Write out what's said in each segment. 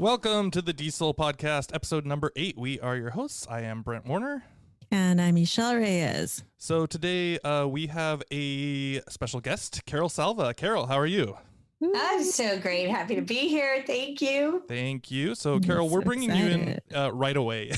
Welcome to the Diesel Podcast, episode number 8. We are your hosts. I am Brent Warner. And I'm Michelle Reyes. So today we have a special guest, Carol Salva. Carol, how are you? I'm so great. Happy to be here. Thank you. Thank you. So, Carol, I'm we're so bringing excited. you in right away.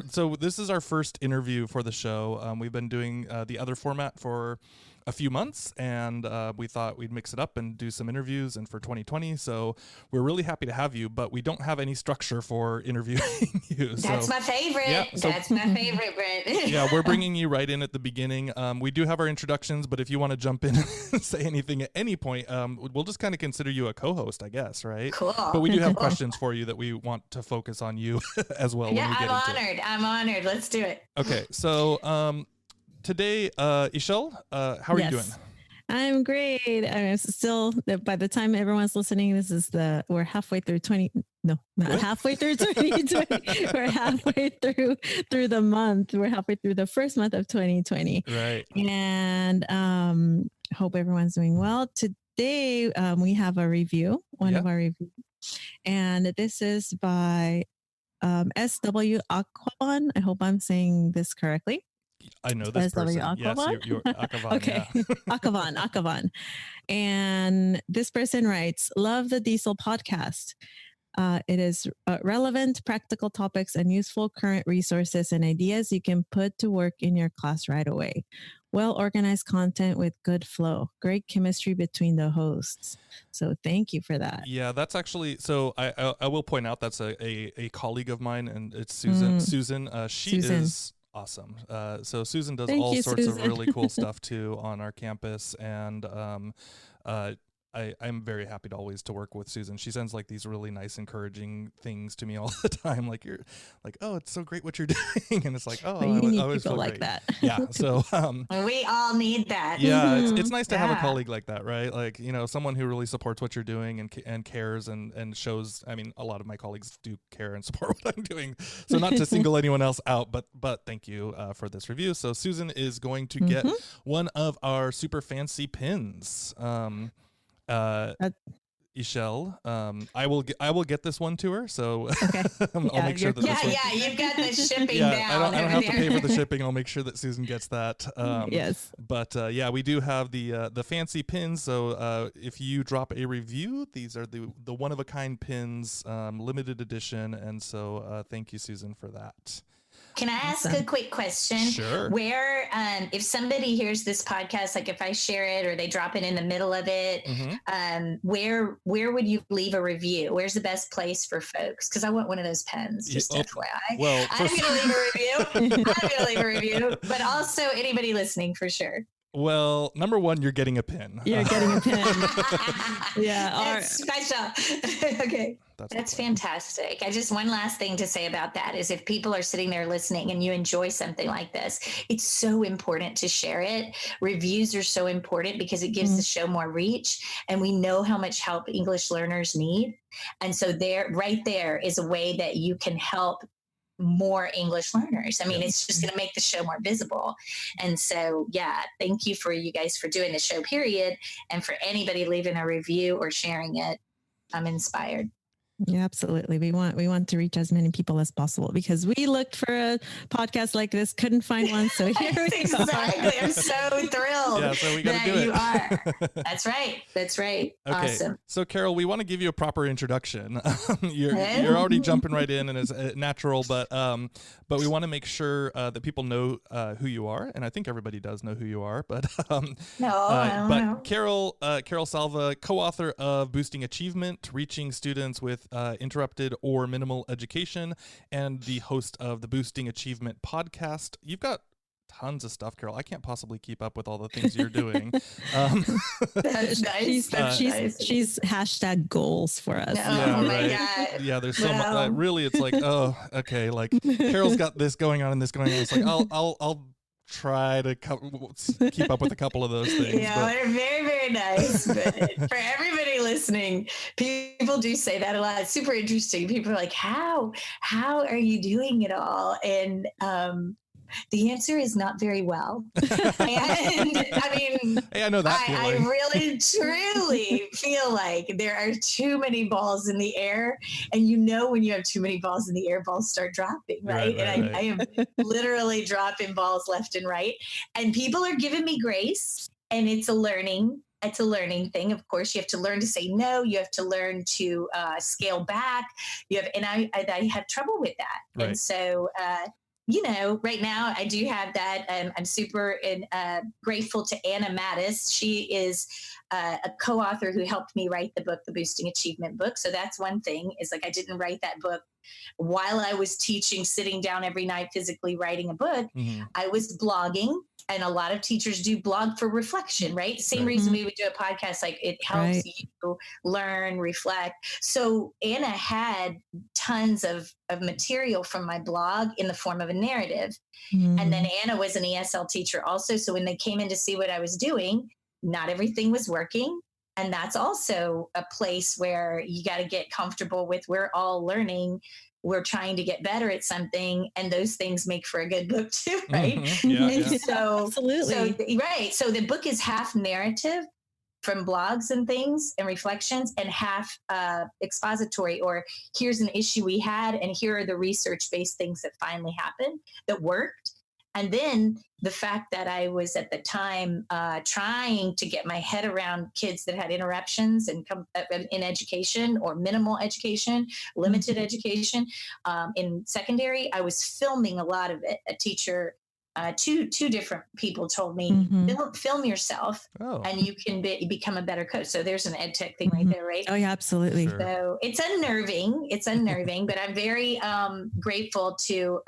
So this is our first interview for the show. We've been doing the other format for a few months, and we thought we'd mix it up and do some interviews and for 2020. So we're really happy to have you, but we don't have any structure for interviewing you. That's my favorite. Yeah, That's my favorite, Brent. Yeah, we're bringing you right in at the beginning. We do have our introductions, but if you want to jump in and say anything at any point, we'll just kind of consider you a co-host, I guess, right? Cool. But we do have questions for you that we want to focus on you as well. Yeah, when we get I'm into honored. I'm honored. Let's do it. Okay, so today, Ishel, how are you doing? I'm great. I'm still, by the time everyone's listening, we're halfway through halfway through 2020. We're halfway through the month. We're halfway through the first month of 2020. Right. And hope everyone's doing well. Today, we have a review, one of our reviews. And this is by SW Aquaban. I hope I'm saying this correctly. I know this person. Aquaban? Yes, you're Akavan. Okay. Yeah. Akavan. And this person writes, love the Diesel podcast. It is relevant, practical topics and useful current resources and ideas you can put to work in your class right away. Well-organized content with good flow. Great chemistry between the hosts. So thank you for that. Yeah, that's actually, so I will point out that's a colleague of mine, and it's Susan. Susan, Susan is awesome. So Susan does all sorts of really cool stuff too on our campus, and I'm very happy to always to work with Susan. She sends like these really nice, encouraging things to me all the time. Like, you're like, oh, it's so great what you're doing, and it's like, oh, you need I always people feel like great. that. Yeah. So we all need that. yeah, it's nice to have a colleague like that, right? Like, you know, someone who really supports what you're doing and cares and shows. I mean, a lot of my colleagues do care and support what I'm doing. So not to single anyone else out, but thank you for this review. So Susan is going to get one of our super fancy pins. Ishel, I will get this one to her, so okay. I'll make sure that this one, you've got the shipping down. I don't have to pay for the shipping. I'll make sure that Susan gets that. Yes. But yeah, we do have the fancy pins. So if you drop a review, these are the one of a kind pins, limited edition, and so thank you, Susan, for that. Can I ask a quick question? Sure. Where, if somebody hears this podcast, like if I share it or they drop it in the middle of it, where would you leave a review? Where's the best place for folks? Because I want one of those pens, just FYI. Well, I'm going to leave a review. But also anybody listening for sure. Well, number one, you're getting a pin. You're getting a pin. Yeah. That's special. Okay. That's fantastic. One last thing to say about that is if people are sitting there listening and you enjoy something like this, it's so important to share it. Reviews are so important because it gives the show more reach, and we know how much help English learners need. And so right there is a way that you can help more English learners. I mean, it's just going to make the show more visible. And so, yeah, thank you for you guys for doing the show, period. And for anybody leaving a review or sharing it, I'm inspired. Yeah, absolutely. We want to reach as many people as possible because we looked for a podcast like this, couldn't find one. So here we exactly. I'm so thrilled yeah, so we gotta do it. You are. That's right. That's right. Okay. Awesome. So Carol, we want to give you a proper introduction. You're already jumping right in, and it's natural, but we want to make sure that people know who you are, and I think everybody does know who you are. But I don't know. Carol Salva, co-author of Boosting Achievement: Reaching Students with Interrupted or Minimal Education, and the host of the Boosting Achievement podcast. You've got tons of stuff, Carol. I can't possibly keep up with all the things you're doing. That's nice. She's hashtag goals for us. Yeah, oh my right. God. Yeah, there's so much. Really, it's like, oh, okay. Like Carol's got this going on and this going on. It's like I'll try to keep up with a couple of those things. Yeah, they're very, very nice. But for everybody listening, people do say that a lot. It's super interesting. People are like, how are you doing it all? And The answer is not very well. And I mean, hey, I know that I really truly feel like there are too many balls in the air. And you know, when you have too many balls in the air, balls start dropping, right? I am literally dropping balls left and right. And people are giving me grace, and it's a learning thing. Of course, you have to learn to say no. You have to learn to scale back. And I have trouble with that. Right. And so, right now I do have that. I'm super grateful to Anna Mattis. She is a co-author who helped me write the book, the Boosting Achievement book. So that's one thing, is like, I didn't write that book while I was teaching, sitting down every night, physically writing a book. Mm-hmm. I was blogging. And a lot of teachers do blog for reflection, right? Same reason we would do a podcast, like it helps you learn, reflect. So Anna had tons of material from my blog in the form of a narrative. And then Anna was an ESL teacher also. So when they came in to see what I was doing, not everything was working. And that's also a place where you got to get comfortable with, we're all learning. We're trying to get better at something, and those things make for a good book too, right? Mm-hmm. So, absolutely. So the book is half narrative from blogs and things and reflections, and half expository, or here's an issue we had, and here are the research-based things that finally happened that worked. And then the fact that I was at the time trying to get my head around kids that had interruptions and in education, or minimal education, limited education in secondary, I was filming a lot of it. A teacher, two different people told me, film yourself and you can become a better coach. So there's an ed tech thing right there, right? Oh yeah, absolutely. Sure. So it's unnerving, but I'm very grateful to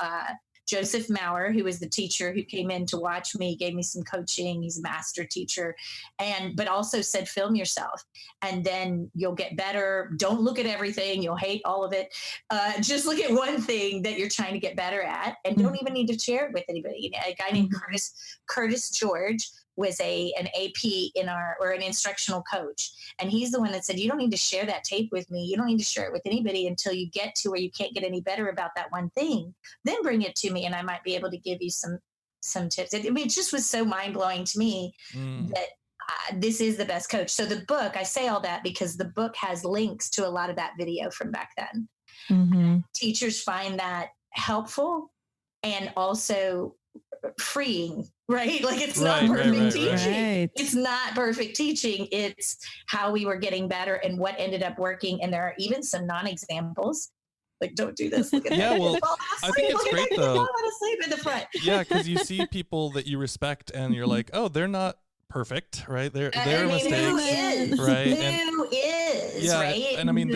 Joseph Maurer, who was the teacher who came in to watch me, gave me some coaching. He's a master teacher, but also said, film yourself, and then you'll get better. Don't look at everything. You'll hate all of it. Just look at one thing that you're trying to get better at, and don't even need to share it with anybody. A guy named Curtis George was an AP or an instructional coach. And he's the one that said, you don't need to share that tape with me. You don't need to share it with anybody until you get to where you can't get any better about that one thing. Then bring it to me, and I might be able to give you some tips. It just was so mind blowing to me that this is the best coach. So the book, I say all that because the book has links to a lot of that video from back then. Mm-hmm. Teachers find that helpful and also freeing, right? Like it's not perfect teaching. Right. It's not perfect teaching. It's how we were getting better and what ended up working. And there are even some non-examples. Like, don't do this. Look at yeah, well, I think it's great though. I want to sleep in the front. Yeah, because you see people that you respect, and you're like, oh, they're not perfect, right? They're mistakes, right? Who is, yeah, right? And I mean,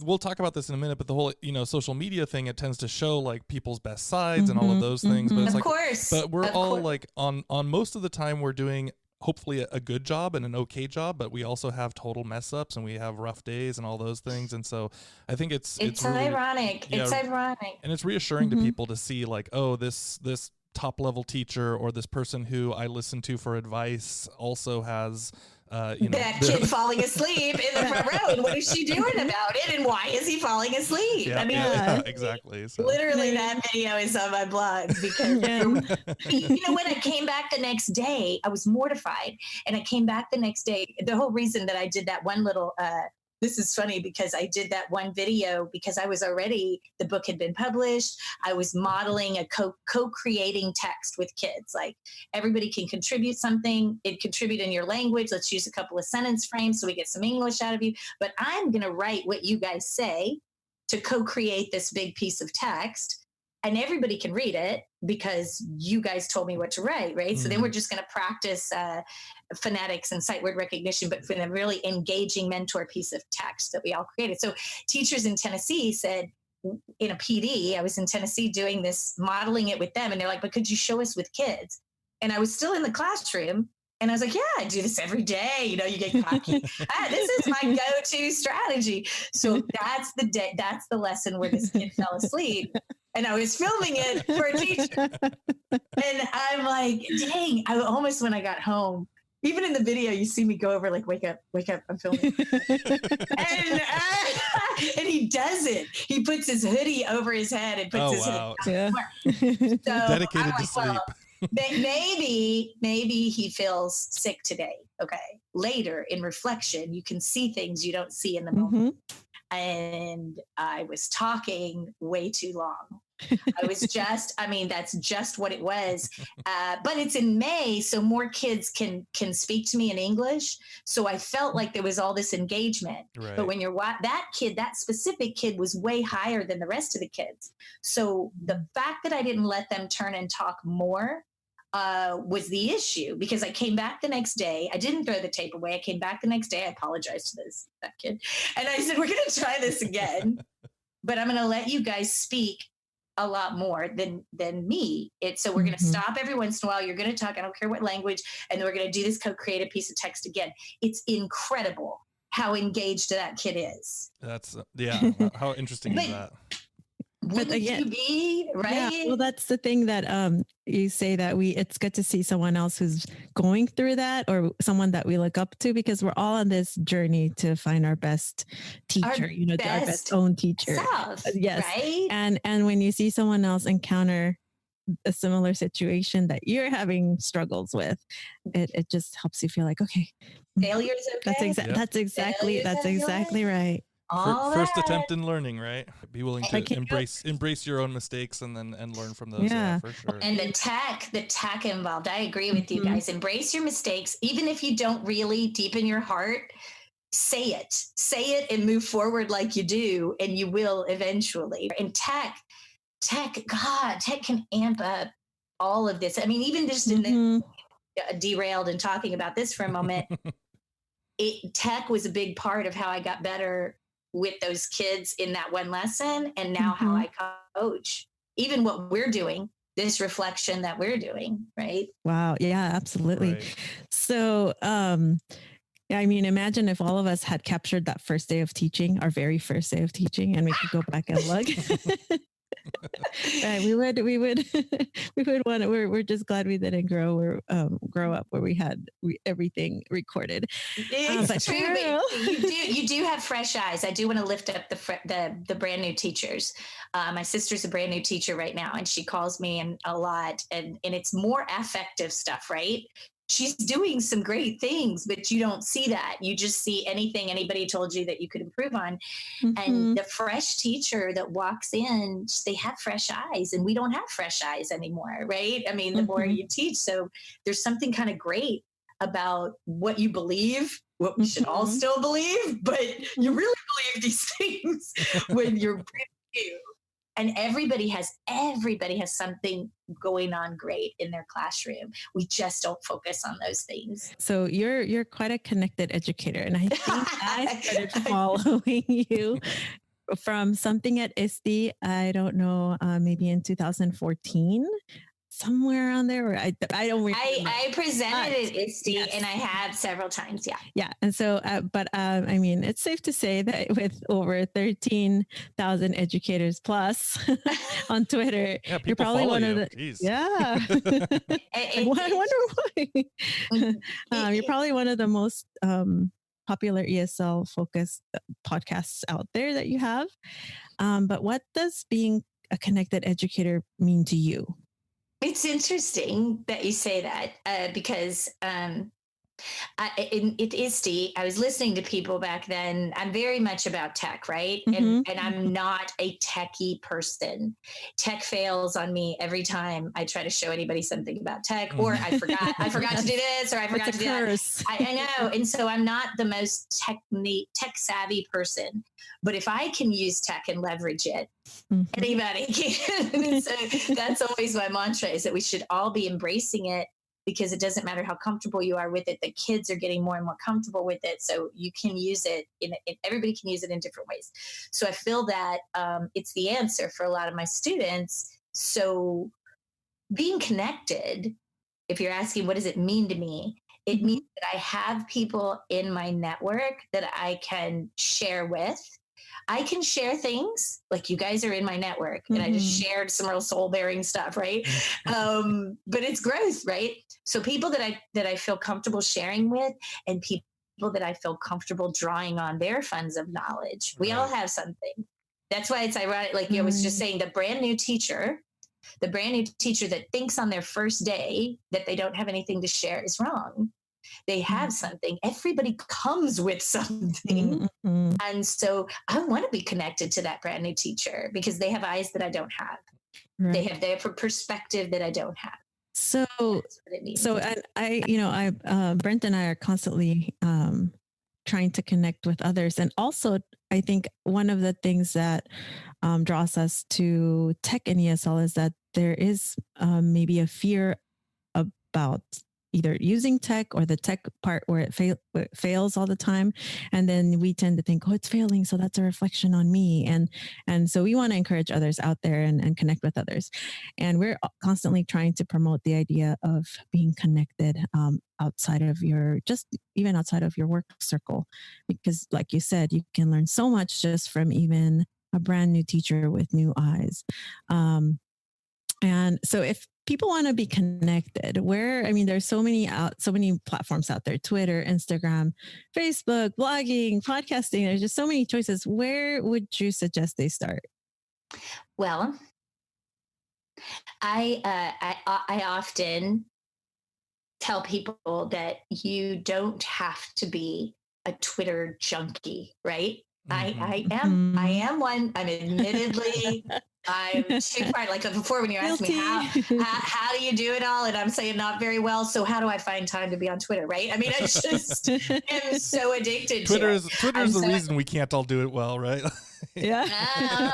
we'll talk about this in a minute, but the whole, social media thing, it tends to show like people's best sides and all of those things. But it's of course. But we're all like on most of the time we're doing hopefully a good job and an okay job, but we also have total mess ups and we have rough days and all those things. And so I think it's really, ironic. Yeah, it's ironic. And it's reassuring to people to see like, oh, this top level teacher or this person who I listen to for advice also has that kid falling asleep in the front row, and what is she doing about it, and why is he falling asleep? Yeah, I mean, exactly. So. Literally, that video is on my blog because when I came back the next day, I was mortified, and I came back the next day. The whole reason that I did that one little this is funny because I did that one video because the book had been published. I was modeling a co-creating text with kids. Like, everybody can contribute something. Contribute in your language. Let's use a couple of sentence frames so we get some English out of you. But I'm going to write what you guys say to co-create this big piece of text. And everybody can read it because you guys told me what to write, right? So then we're just going to practice phonetics and sight word recognition, but for a really engaging mentor piece of text that we all created. So teachers in Tennessee said, in a PD, I was in Tennessee doing this, modeling it with them. And they're like, but could you show us with kids? And I was still in the classroom. And I was like, yeah, I do this every day. You get cocky. This is my go-to strategy. So that's the lesson where this kid fell asleep. And I was filming it for a teacher. And I'm like, dang, when I got home, even in the video, you see me go over like, wake up, I'm filming. And And he doesn't. He puts his hoodie over his head and puts his hoodie Yeah. So dedicated to sleep. Well, maybe he feels sick today. Okay. Later in reflection, you can see things you don't see in the moment. And I was talking way too long. That's just what it was. But it's in May, so more kids can speak to me in English. So I felt like there was all this engagement. Right. But when that specific kid was way higher than the rest of the kids. So the fact that I didn't let them turn and talk more was the issue, because I came back the next day. I didn't throw the tape away. I came back the next day. I apologized to that kid. And I said, we're going to try this again, but I'm going to let you guys speak a lot more than me. So we're going to stop every once in a while. You're going to talk. I don't care what language. And then we're going to do this co-create a piece of text again. It's incredible how engaged that kid is. That's how interesting is that? Wouldn't you be, right? Yeah, well, that's the thing that you say that it's good to see someone else who's going through that, or someone that we look up to, because we're all on this journey to find our best teacher, our best own teacher. Self, yes. Right. And when you see someone else encounter a similar situation that you're having struggles with, it just helps you feel like, okay, failure's okay. That's exactly right. First attempt in learning, right? Be willing to embrace your own mistakes and learn from those. Yeah, for sure. And the tech involved. I agree with you guys. Embrace your mistakes, even if you don't really deep in your heart. Say it and move forward like you do, and you will eventually. And tech can amp up all of this. I mean, even just in the derailed and talking about this for a moment, tech was a big part of how I got better with those kids in that one lesson, and now how I coach, even what we're doing, this reflection that we're doing, right? Wow. Yeah, absolutely. Right. So, I mean, imagine if all of us had captured that first day of teaching, our very first day of teaching, and we could go back and look. Right, we would want to. We're just glad we didn't grow up where we had everything recorded. It's true. You do have fresh eyes. I do want to lift up the brand new teachers. My sister's a brand new teacher right now, and she calls me a lot, and it's more affective stuff, right? She's doing some great things, but you don't see that. You just see anything anybody told you that you could improve on. And the fresh teacher that walks in, they have fresh eyes, and we don't have fresh eyes anymore, right? I mean, the more you teach. So there's something kind of great about what you believe, what we should all still believe, but you really believe these things when you're brand new. And everybody has something going on great in their classroom. We just don't focus on those things. So you're quite a connected educator. And I think I started following you from something at ISTE. I don't know, maybe in 2014. Somewhere around there, or I don't remember. I presented at ISTE, and I have several times. Yeah. And so, I mean, it's safe to say that with over 13,000 educators plus on Twitter, you're probably one of the. Jeez. Yeah. I wonder why. You're probably one of the most popular ESL focused podcasts out there that you have. But what does being a connected educator mean to you? It's interesting that you say that because in ISTE, I was listening to people back then. I'm very much about tech, right? And I'm not a techie person. Tech fails on me every time I try to show anybody something about tech, or I forgot to do this, or I forgot to do that. I know. And so I'm not the most tech savvy person, but if I can use tech and leverage it, anybody can. So that's always my mantra, is that we should all be embracing it, because it doesn't matter how comfortable you are with it. The kids are getting more and more comfortable with it. So you can use it everybody can use it in different ways. So I feel that it's the answer for a lot of my students. So being connected, if you're asking, what does it mean to me? It means that I have people in my network that I can share with. I can share things like you guys are in my network, and I just shared some real soul bearing stuff. Right. But it's growth, right? So people that I feel comfortable sharing with, and people people that I feel comfortable drawing on their funds of knowledge. We all have something. That's why it's ironic. Like I was just saying, the brand new teacher that thinks on their first day that they don't have anything to share is wrong. They have something. Everybody comes with something. Mm-hmm. And so I want to be connected to that brand new teacher because they have eyes that I don't have. Right. They have a perspective that I don't have. So and I Brent and I are constantly trying to connect with others. And also, I think one of the things that draws us to tech in ESL is that there is maybe a fear about either using tech or the tech part where it fails all the time. And then we tend to think, oh, it's failing, so that's a reflection on me. And so we want to encourage others out there and connect with others. And we're constantly trying to promote the idea of being connected outside of even outside of your work circle. Because like you said, you can learn so much just from even a brand new teacher with new eyes. And so if people want to be connected, there's so many platforms out there: Twitter, Instagram, Facebook, blogging, podcasting. There's just so many choices. Where would you suggest they start? Well, I often tell people that you don't have to be a Twitter junkie, right? Mm-hmm. I am one. I'm admittedly, I'm too far. Like before, when you asked me how do you do it all, and I'm saying not very well. So how do I find time to be on Twitter? Right? I mean, I just am so addicted. Twitter's the reason we can't all do it well, right? Yeah.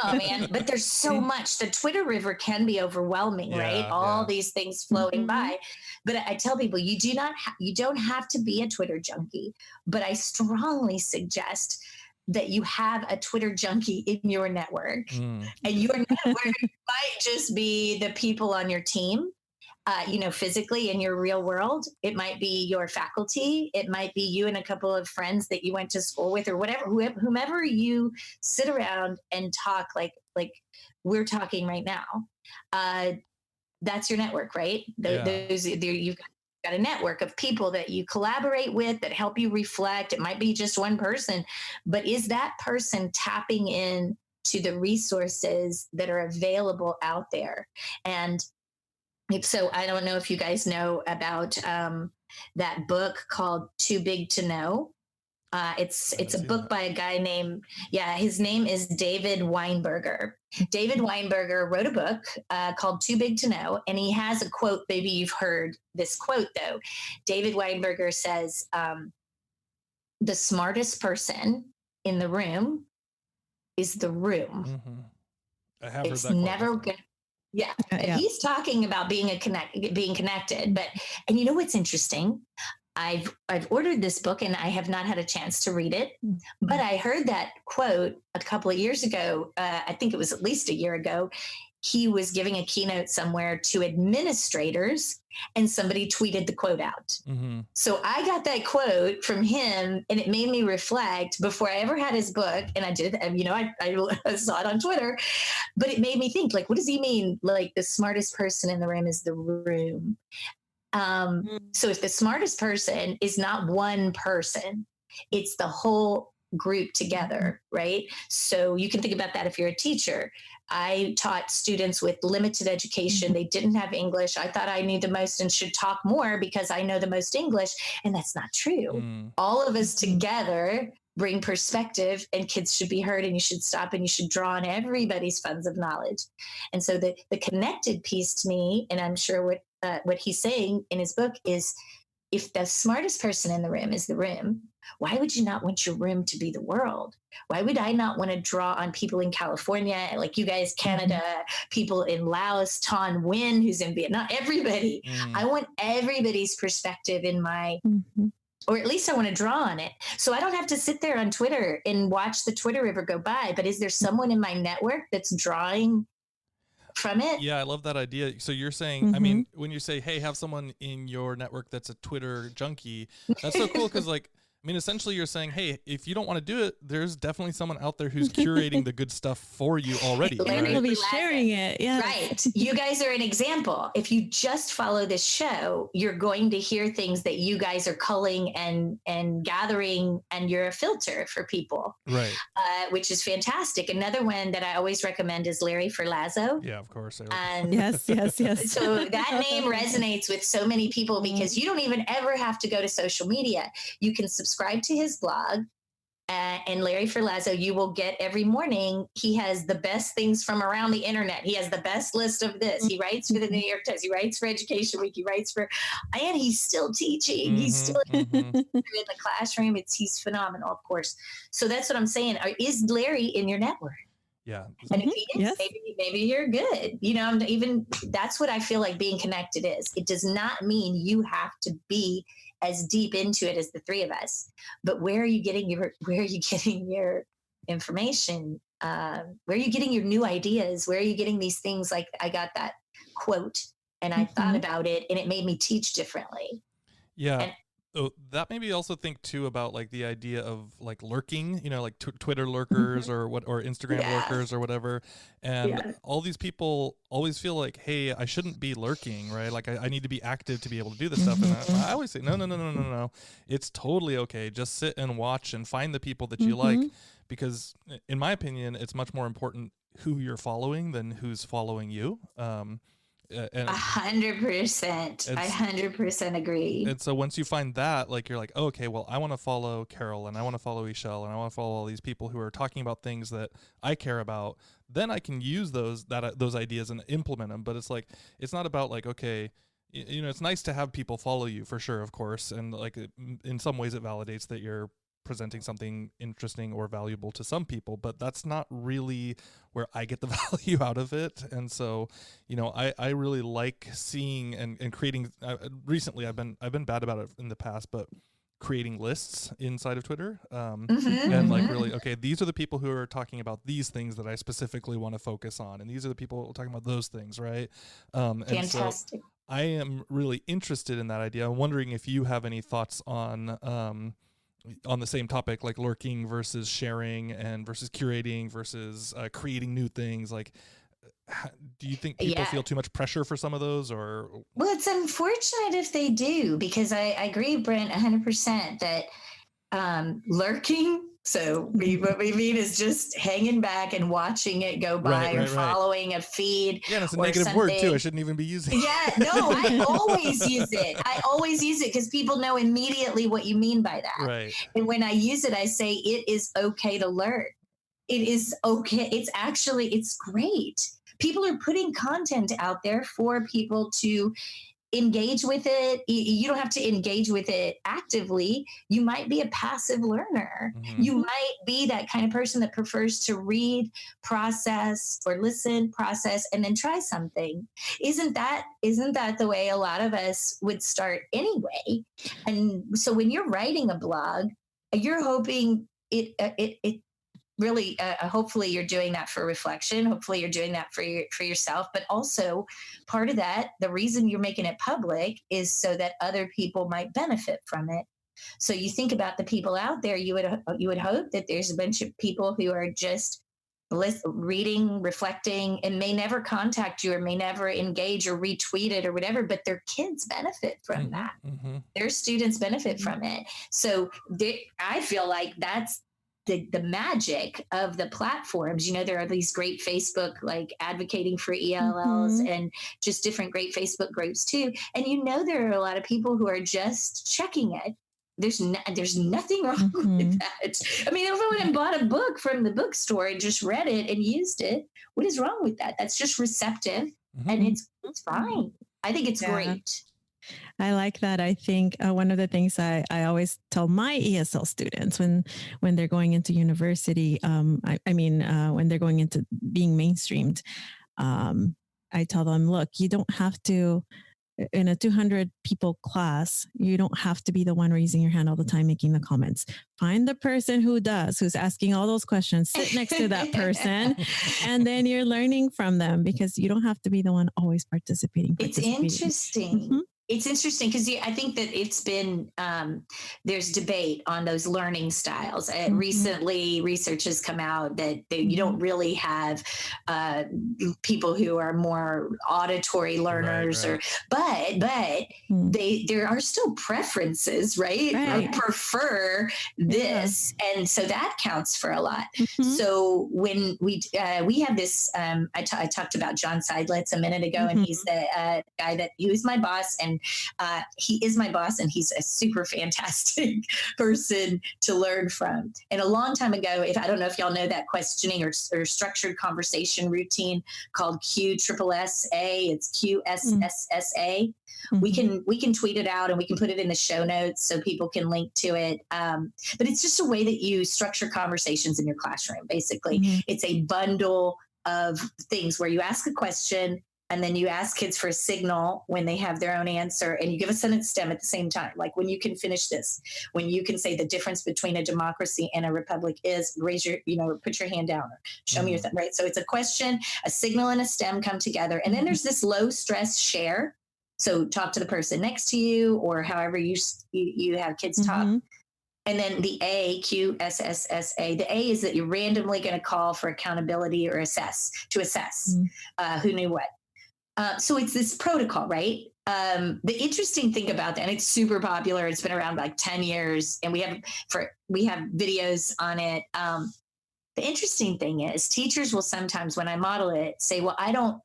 Oh man, but there's so much. The Twitter river can be overwhelming, right? All these things floating by. But I tell people you don't have to be a Twitter junkie. But I strongly suggest that you have a Twitter junkie in your network, and your network might just be the people on your team, physically in your real world. It might be your faculty. It might be you and a couple of friends that you went to school with, or whatever, whomever you sit around and talk like we're talking right now. That's your network, right? You've got a network of people that you collaborate with that help you reflect. It might be just one person, but is that person tapping in to the resources that are available out there? And so I don't know if you guys know about that book called Too Big to Know. It's a book by a guy named, his name is David Weinberger. David Weinberger wrote a book called Too Big to Know, and he has a quote. Maybe you've heard this quote, though. David Weinberger says, the smartest person in the room is the room. Mm-hmm. I have it's heard that never good. Yeah. He's talking about being connected. And you know what's interesting? I've ordered this book and I have not had a chance to read it, but I heard that quote a couple of years ago. I think it was at least a year ago. He was giving a keynote somewhere to administrators, and somebody tweeted the quote out. Mm-hmm. So I got that quote from him, and it made me reflect before I ever had his book. And I did, I saw it on Twitter, but it made me think, like, what does he mean? Like, the smartest person in the room is the room. So if the smartest person is not one person, it's the whole group together, right? So you can think about that if you're a teacher. I taught students with limited education. They didn't have English. I thought I knew the most and should talk more because I know the most English. And that's not true. All of us together bring perspective, and kids should be heard, and you should stop and you should draw on everybody's funds of knowledge. And so the connected piece to me, and I'm sure what he's saying in his book is, if the smartest person in the room is the room, why would you not want your room to be the world? Why would I not want to draw on people in California, like you guys, Canada, people in Laos, Thanh Nguyen, who's in Vietnam, everybody. I want everybody's perspective in my, or at least I want to draw on it. So I don't have to sit there on Twitter and watch the Twitter river go by, but is there someone in my network that's drawing from it? Yeah, I love that idea. So you're saying, I mean, when you say, hey, have someone in your network that's a Twitter junkie, that's so cool. Cause like, I mean, essentially you're saying, hey, if you don't want to do it, there's definitely someone out there who's curating the good stuff for you already. And we'll be sharing it. Yeah. Right. You guys are an example. If you just follow this show, you're going to hear things that you guys are culling and gathering, and you're a filter for people. Right. Which is fantastic. Another one that I always recommend is Larry Ferlazzo. Yeah, of course. And yes. So that name resonates with so many people because you don't even ever have to go to social media. You can subscribe to his blog, and Larry Ferlazzo, you will get every morning. He has the best things from around the internet. He has the best list of this. He writes for the New York Times. He writes for Education Week. He writes for, and he's still teaching. He's still in the classroom. He's phenomenal, of course. So that's what I'm saying. Is Larry in your network? Yeah. And if he is, maybe you're good. That's what I feel like being connected is. It does not mean you have to be as deep into it as the three of us, but where are you getting your information? Where are you getting your new ideas? Where are you getting these things? Like I got that quote and I thought about it and it made me teach differently. Yeah. That made me also think too about like the idea of like lurking, like Twitter lurkers or Instagram lurkers or whatever. And all these people always feel like, hey, I shouldn't be lurking, right? Like I need to be active to be able to do this stuff. And I always say, no. It's totally okay. Just sit and watch and find the people that you like, because in my opinion, it's much more important who you're following than who's following you. 100%. I 100% agree. And so once you find that, like you're like, oh, okay, well, I want to follow Carol and I want to follow Ishel and I want to follow all these people who are talking about things that I care about. Then I can use those ideas and implement them. But it's like, it's not about like, okay, it's nice to have people follow you for sure, of course, and like in some ways it validates that you're presenting something interesting or valuable to some people, but that's not really where I get the value out of it. And so, I really like seeing and creating. Recently, I've been bad about it in the past, but creating lists inside of Twitter, and like really, okay, these are the people who are talking about these things that I specifically want to focus on, and these are the people talking about those things, right? Fantastic. And so I am really interested in that idea. I'm wondering if you have any thoughts on the same topic, like lurking versus sharing and versus curating versus creating new things. Like, do you think people feel too much pressure for some of those, or? Well, it's unfortunate if they do, because I agree, Brent, 100% that lurking. So what we mean is just hanging back and watching it go by, or following a feed. Yeah, it's a negative word too. I shouldn't even be using it. Yeah, no, I always use it. I always use it because people know immediately what you mean by that. Right. And when I use it, I say it is okay to learn. It is okay. It's great. People are putting content out there for people to engage with it. You don't have to engage with it actively. You might be a passive learner. You might be that kind of person that prefers to read, process, or listen, process, and then try something. Isn't that the way a lot of us would start anyway? And so when you're writing a blog, you're hoping it really, hopefully you're doing that for reflection. Hopefully you're doing that for yourself, but also part of that, the reason you're making it public is so that other people might benefit from it. So you think about the people out there, you would hope that there's a bunch of people who are just reading, reflecting, and may never contact you or may never engage or retweet it or whatever, but their kids benefit from that. Their students benefit from it. So I feel like that's the magic of the platforms. There are these great Facebook, like advocating for ELLs and just different great Facebook groups too. And there are a lot of people who are just checking it. There's nothing wrong with that. I mean, if I went and bought a book from the bookstore and just read it and used it, what is wrong with that? That's just receptive and it's fine. I think it's great. I like that. I think one of the things I always tell my ESL students when they're going into university, when they're going into being mainstreamed, I tell them, look, you don't have to, in a 200 people class, you don't have to be the one raising your hand all the time, making the comments. Find the person who's asking all those questions, sit next to that person, and then you're learning from them, because you don't have to be the one always participating. It's interesting. It's interesting because I think that it's been, there's debate on those learning styles. Recently, research has come out that you don't really have people who are more auditory learners, right. But there are still preferences, right? I prefer this, and so that counts for a lot. So when we have this, I talked about John Seidlitz a minute ago, and he's the guy he was my boss, and he is my boss, and he's a super fantastic person to learn from. And a long time ago, I don't know if y'all know that questioning or structured conversation routine called QSSSA. It's QSSSA. We can tweet it out and we can put it in the show notes so people can link to it. But it's just a way that you structure conversations in your classroom. Basically, it's a bundle of things where you ask a question, and then you ask kids for a signal when they have their own answer, and you give a sentence stem at the same time. Like, when you can finish this, when you can say the difference between a democracy and a republic is, put your hand down or show me your thing, right? So it's a question, a signal, and a stem come together. And then there's this low stress share. So talk to the person next to you, or however you have kids talk. And then the A, QSSSA, the A is that you're randomly going to call for accountability or assess who knew what. So it's this protocol, right? The interesting thing about that, and it's super popular, it's been around like 10 years, and we have videos on it. The interesting thing is teachers will sometimes, when I model it, say, well, I don't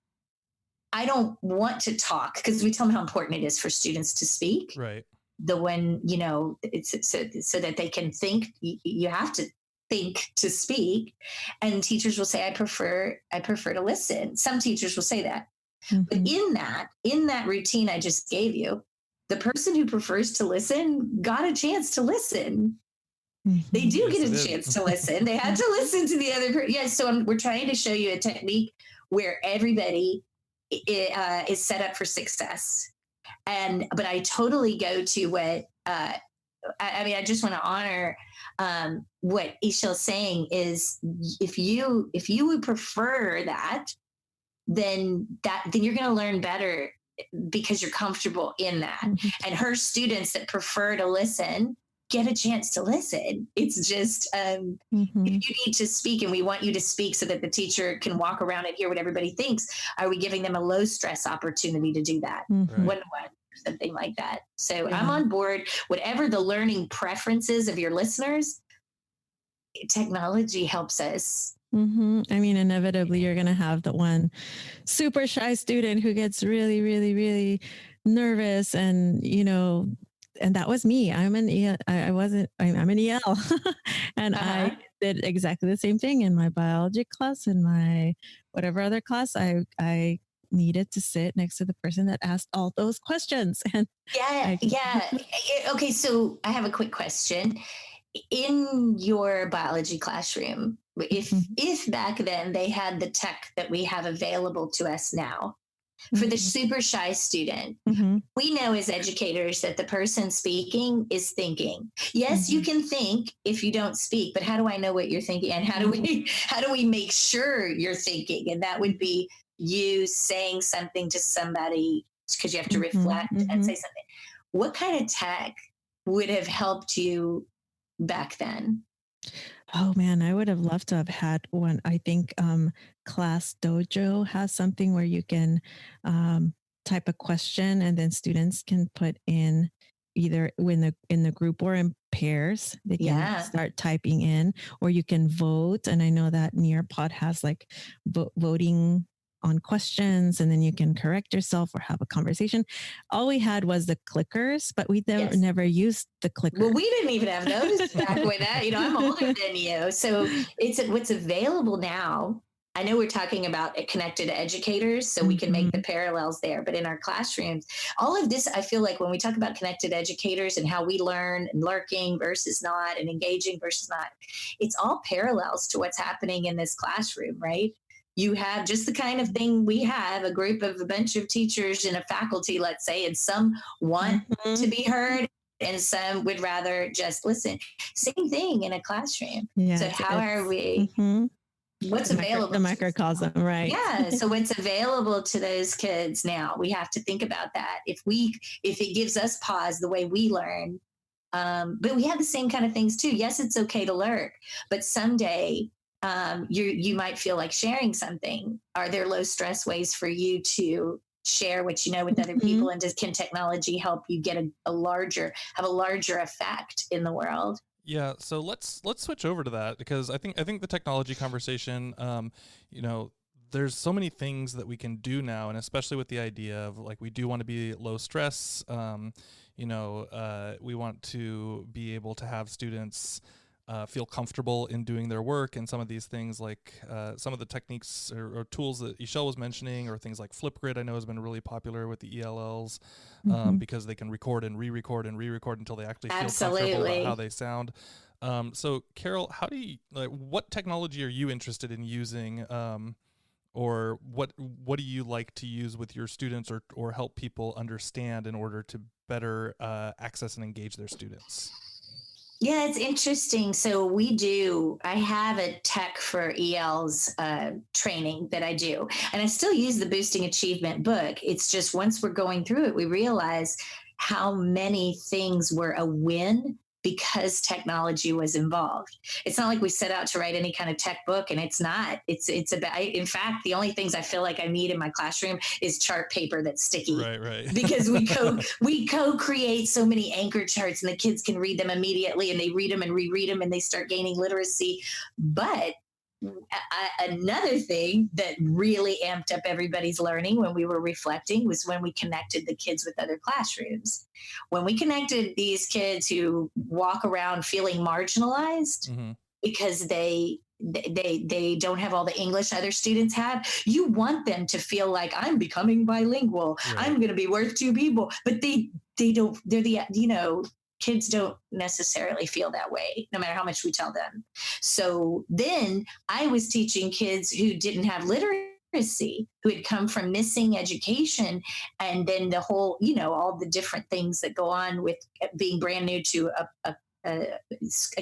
want to talk, because we tell them how important it is for students to speak. Right. It's so that they can think. You have to think to speak. And teachers will say, I prefer to listen. Some teachers will say that. But in that routine I just gave you, the person who prefers to listen got a chance to listen. They do get a chance to listen. They had to listen to the other person. Yes. So we're trying to show you a technique where everybody is set up for success. But I totally go to what, I just want to honor what Ishel's saying is, if you would prefer that, then you're going to learn better because you're comfortable in that. And her students that prefer to listen get a chance to listen. It's just, if you need to speak and we want you to speak so that the teacher can walk around and hear what everybody thinks, are we giving them a low stress opportunity to do that? One-to-one, something like that. So I'm on board. Whatever the learning preferences of your listeners, technology helps us. I mean, inevitably, you're going to have the one super shy student who gets really, really, really nervous. And, and that was me. I'm an EL. I'm an EL. And I did exactly the same thing in my biology class, in my whatever other class. I needed to sit next to the person that asked all those questions. And Okay. So I have a quick question. In your biology classroom, if back then they had the tech that we have available to us now, for the super shy student, we know as educators that the person speaking is thinking. Yes, you can think if you don't speak, but how do I know what you're thinking? And how do we make sure you're thinking? And that would be you saying something to somebody, because you have to reflect and say something. What kind of tech would have helped you back then? Oh man, I would have loved to have had one. I think Class Dojo has something where you can type a question, and then students can put in either in the group or in pairs. They can start typing in, or you can vote. And I know that Nearpod has like voting on questions, and then you can correct yourself or have a conversation. All we had was the clickers, but we never used the clicker. Well, we didn't even have those back when I'm older than you. So it's what's available now. I know we're talking about connected educators, so we can make the parallels there. But in our classrooms, all of this, I feel like when we talk about connected educators and how we learn and lurking versus not and engaging versus not, it's all parallels to what's happening in this classroom, right? You have just the kind of thing we have, a group of a bunch of teachers in a faculty, let's say, and some want to be heard and some would rather just listen. Same thing in a classroom. So how are we? what's available, the microcosm, right? Yeah. So what's available to those kids now, we have to think about that. If it gives us pause the way we learn, but we have the same kind of things too. Yes, it's okay to lurk, but someday you might feel like sharing something. Are there low stress ways for you to share what you know with other people? And can technology help you get have a larger effect in the world? Yeah, so let's switch over to that, because I think the technology conversation, there's so many things that we can do now, and especially with the idea of like, we do want to be low stress. We want to be able to have students feel comfortable in doing their work, and some of these things like some of the techniques or tools that Ishel was mentioning, or things like Flipgrid, I know has been really popular with the ELLs, because they can record and re-record and re-record until they actually feel comfortable about how they sound. So Carol, how do you, what technology are you interested in using, or what do you like to use with your students, or help people understand in order to better access and engage their students? Yeah, it's interesting. So I have a Tech for ELs training that I do, and I still use the Boosting Achievement book. It's just once we're going through it, we realize how many things were a win because technology was involved. It's not like we set out to write any kind of tech book, and it's not. It's about, in fact, the only things I feel like I need in my classroom is chart paper that's sticky. Right. Because we co-create so many anchor charts, and the kids can read them immediately, and they read them and reread them, and they start gaining literacy. But another thing that really amped up everybody's learning when we were reflecting was when we connected the kids with other classrooms. When we connected these kids who walk around feeling marginalized because they don't have all the English other students have, you want them to feel like, I'm becoming bilingual. Right. I'm going to be worth two people, but they don't, kids don't necessarily feel that way, no matter how much we tell them. So then I was teaching kids who didn't have literacy, who had come from missing education, and then the whole, all the different things that go on with being brand new to a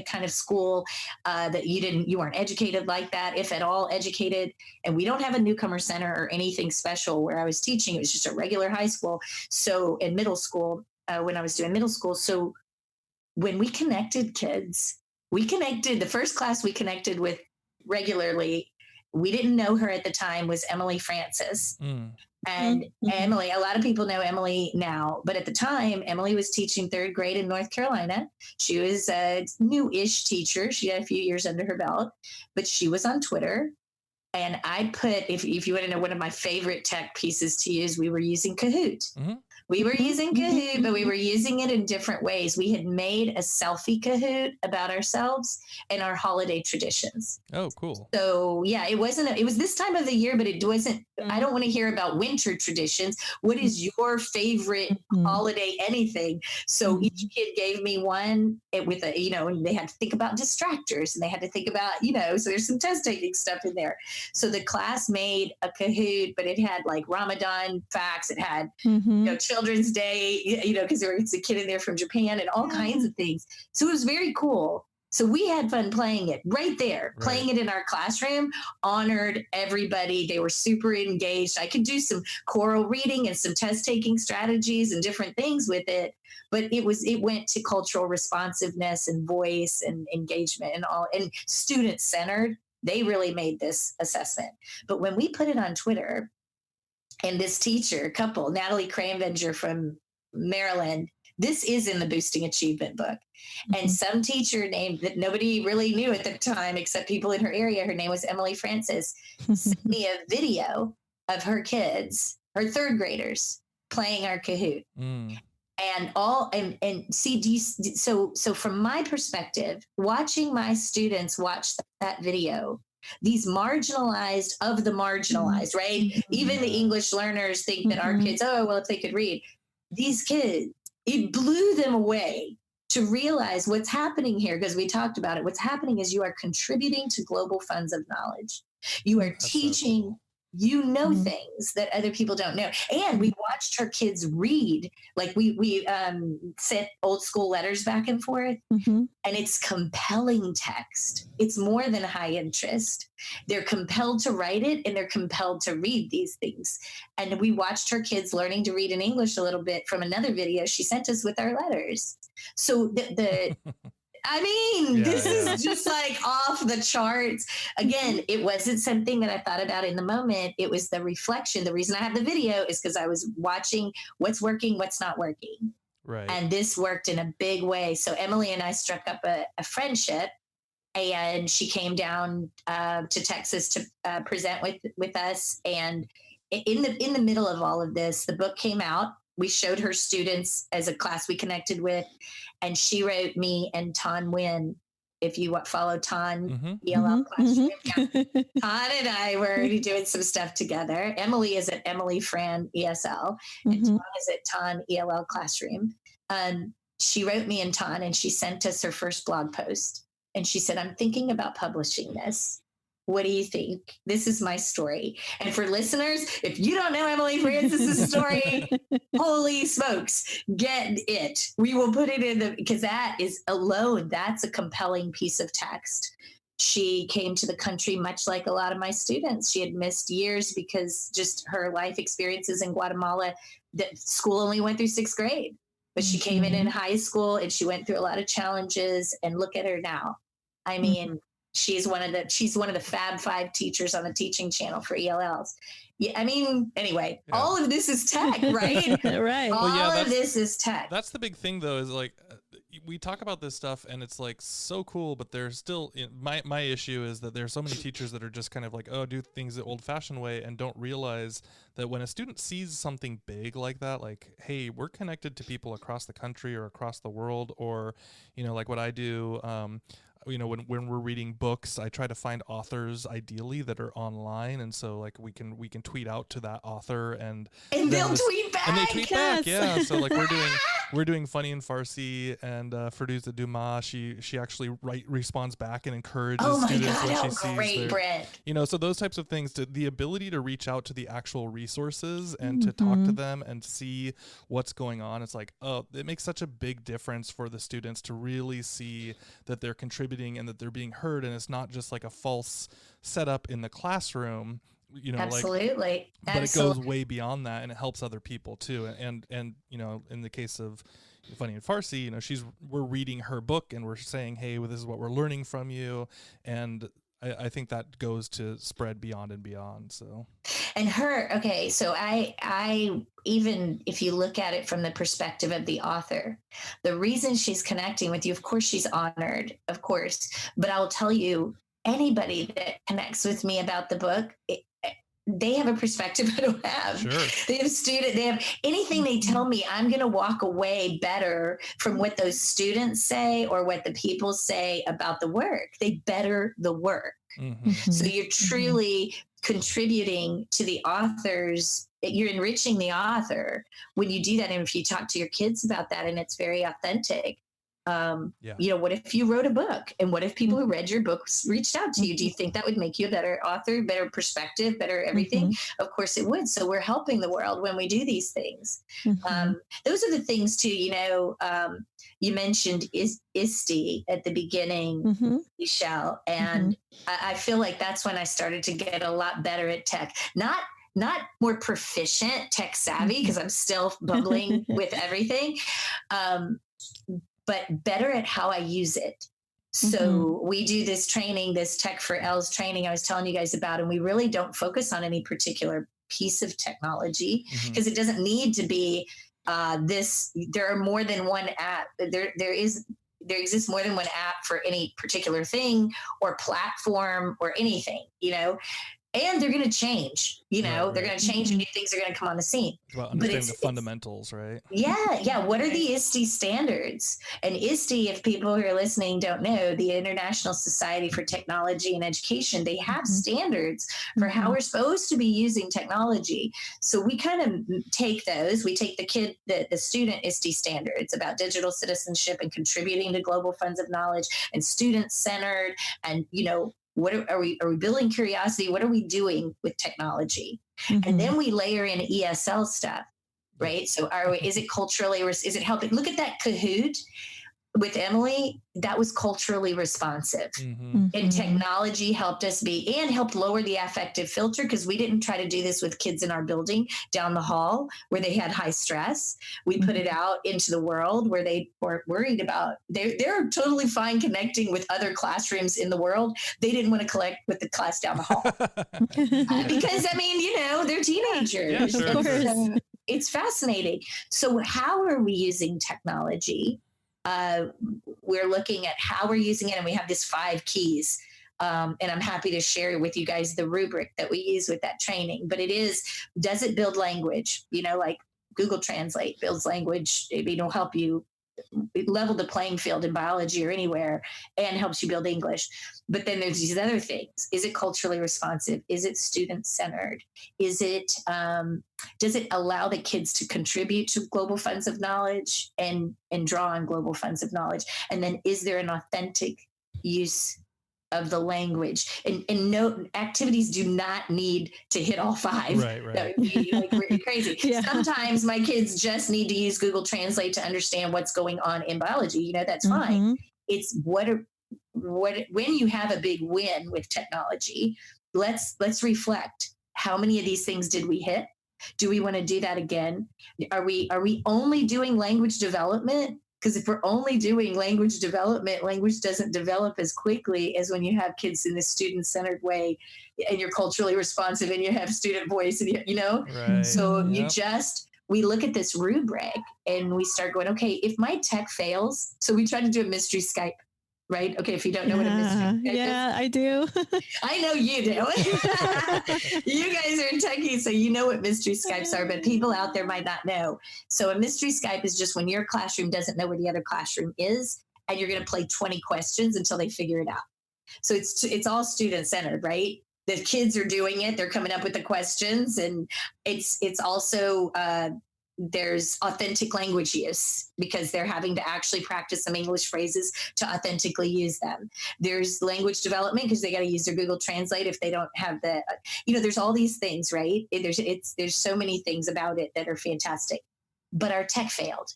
kind of school that you weren't educated like that, if at all educated. And we don't have a newcomer center or anything special where I was teaching. It was just a regular high school. So in middle school, when I was doing middle school. So when we connected kids, the first class we connected with regularly, we didn't know her at the time, was Emily Francis. And Emily, a lot of people know Emily now, but at the time, Emily was teaching third grade in North Carolina. She was a new-ish teacher. She had a few years under her belt, but she was on Twitter. And I put, if you want to know one of my favorite tech pieces to use, we were using Kahoot. We were using Kahoot, but we were using it in different ways. We had made a selfie Kahoot about ourselves and our holiday traditions. Oh, cool. So yeah, it was this time of the year, but it wasn't, I don't want to hear about winter traditions. What is your favorite holiday anything? So each kid gave me one with and they had to think about distractors, and they had to think about, so there's some test taking stuff in there. So the class made a Kahoot, but it had like Ramadan facts. It had, Children's Day, because there was a kid in there from Japan and all kinds of things. So it was very cool. So we had fun playing it right there, playing it in our classroom, honored everybody. They were super engaged. I could do some choral reading and some test taking strategies and different things with it. But it went to cultural responsiveness and voice and engagement and student centered. They really made this assessment. But when we put it on Twitter, and this couple, Natalie Cranvenger from Maryland, this is in the Boosting Achievement book. And some teacher named that nobody really knew at the time, except people in her area, her name was Emily Francis, sent me a video of her kids, her third graders, playing our Kahoot. And see, so from my perspective, watching my students watch that video, these marginalized of the marginalized, right? Even the English learners think that our kids, if they could read. These kids, it blew them away to realize what's happening here, because we talked about it. What's happening is you are contributing to global funds of knowledge. You are teaching you know things that other people don't know. And we watched her kids read, like we sent old school letters back and forth, and it's compelling text. It's more than high interest. They're compelled to write it, and they're compelled to read these things. And we watched her kids learning to read in English a little bit from another video she sent us with our letters. So this is just like off the charts. Again, it wasn't something that I thought about in the moment. It was the reflection. The reason I have the video is because I was watching what's working, what's not working. Right. And this worked in a big way. So Emily and I struck up a friendship, and she came down to Texas to present with us. And in the middle of all of this, the book came out. We showed her students as a class we connected with, and she wrote me and Tan Nguyen. If you follow Tan, ELL Classroom, Tan and I were already doing some stuff together. Emily is at Emily Fran ESL, and Tan is at Tan ELL Classroom. She wrote me and Tan, and she sent us her first blog post. And she said, I'm thinking about publishing this. What do you think? This is my story. And for listeners, if you don't know Emily Francis' story, holy smokes, get it. We will put it because that is alone, that's a compelling piece of text. She came to the country much like a lot of my students. She had missed years because just her life experiences in Guatemala, that school only went through 6th grade. But she came in high school, and she went through a lot of challenges, and look at her now. I mean, she's one of the Fab 5 teachers on the teaching channel for ELLs. Yeah, I mean, anyway, all of this is tech, right? Right. All of this is tech. That's the big thing, though, is like we talk about this stuff, and it's like so cool, but there's still my issue is that there's so many teachers that are just kind of like, oh, do things the old-fashioned way, and don't realize that when a student sees something big like that, like, hey, we're connected to people across the country or across the world, or like what I do. When we're reading books, I try to find authors ideally that are online, and so like we can tweet out to that author, and they'll tweet back. And they tweet back, yeah. So like we're doing Funny in Farsi, and Firdousa Dumas, she actually responds back and encourages students when she sees their, so those types of things, the ability to reach out to the actual resources and to talk to them and see what's going on. It's like, oh, it makes such a big difference for the students to really see that they're contributing and that they're being heard, and it's not just like a false setup in the classroom, Absolutely. But it goes way beyond that, and it helps other people too. And in the case of Funny in Farsi, we're reading her book, and we're saying, hey, well, this is what we're learning from you, and I think that goes to spread beyond and beyond. So, and so I even if you look at it from the perspective of the author, the reason she's connecting with you, of course, she's honored, of course, but I'll tell you, anybody that connects with me about the book, they have a perspective I don't have. Sure. They have anything they tell me, I'm going to walk away better from what those students say or what the people say about the work. They better the work. So you're truly contributing to the authors. You're enriching the author when you do that. And if you talk to your kids about that, and it's very authentic, what if you wrote a book, and what if people who read your books reached out to you? Do you think that would make you a better author, better perspective, better everything? Of course it would. So we're helping the world when we do these things. Those are the things too, you mentioned ISTE at the beginning, Michelle, and I feel like that's when I started to get a lot better at tech. Not more proficient, tech savvy, because I'm still bubbling with everything. But better at how I use it. So we do this training, this Tech for ELLs training I was telling you guys about, and we really don't focus on any particular piece of technology because it doesn't need to be this. There are more than one app. There exists more than one app for any particular thing or platform or anything, and they're going to change, they're going to change and new things are going to come on the scene. Well, understanding the fundamentals, right? Yeah. What are the ISTE standards? And ISTE, if people who are listening don't know, the International Society for Technology and Education, they have standards for how we're supposed to be using technology. So we kind of take those, we take the student ISTE standards about digital citizenship and contributing to global funds of knowledge and student-centered and, What are we building curiosity? What are we doing with technology? And then we layer in ESL stuff, right? So is it culturally, or is it helping? Look at that Kahoot with Emily. That was culturally responsive. And technology helped us helped lower the affective filter, because we didn't try to do this with kids in our building down the hall where they had high stress. We put it out into the world where they were worried about, they're totally fine connecting with other classrooms in the world. They didn't want to connect with the class down the hall. Because I mean, they're teenagers. Yeah, sure. It's fascinating. So how are we using technology? We're looking at how we're using it, and we have this 5 keys. And I'm happy to share with you guys the rubric that we use with that training. But does it build language? Like Google Translate builds language. It'll help you level the playing field in biology or anywhere, and helps you build English. But then there's these other things. Is it culturally responsive? Is it student-centered? Is it, does it allow the kids to contribute to global funds of knowledge and draw on global funds of knowledge? And then is there an authentic use of the language? And no, activities do not need to hit all 5. Right. That would be like really crazy. Sometimes my kids just need to use Google Translate to understand what's going on in biology. That's fine. It's when you have a big win with technology, let's reflect. How many of these things did we hit? Do we want to do that again? Are we only doing language development? Because if we're only doing language development, language doesn't develop as quickly as when you have kids in this student-centered way, and you're culturally responsive, and you have student voice, and Right. So we look at this rubric and we start going, okay, if my tech fails, so we try to do a mystery Skype. Right. Okay. If you don't know what a mystery Skype is. I do. I know you do. You guys are techies, so you know what mystery Skypes are, but people out there might not know. So a mystery Skype is just when your classroom doesn't know where the other classroom is, and you're going to play 20 questions until they figure it out. So it's all student-centered, right? The kids are doing it. They're coming up with the questions, and it's also there's authentic language use, because they're having to actually practice some English phrases to authentically use them. There's language development, because they got to use their Google Translate if they don't have the, there's all these things, right? There's so many things about it that are fantastic, but our tech failed.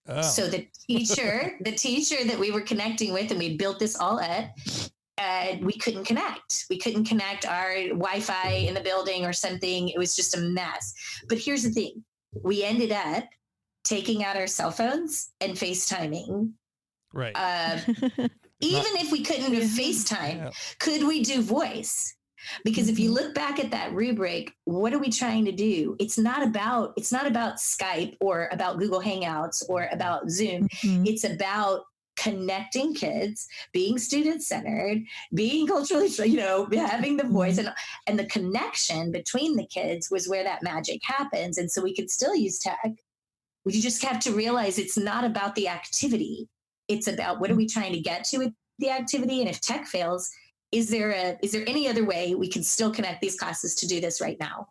Oh. So the teacher that we were connecting with, and we built this all up, we couldn't connect. We couldn't connect our Wi-Fi in the building or something. It was just a mess. But here's the thing. We ended up taking out our cell phones and FaceTiming. Right. Even if we couldn't do FaceTime, could we do voice? Because if you look back at that rubric, what are we trying to do? It's not about Skype or about Google Hangouts or about Zoom. It's about connecting kids, being student-centered, being culturally, having the voice, and the connection between the kids was where that magic happens. And so we could still use tech. We just have to realize it's not about the activity. It's about what are we trying to get to with the activity? And if tech fails, is there any other way we can still connect these classes to do this right now?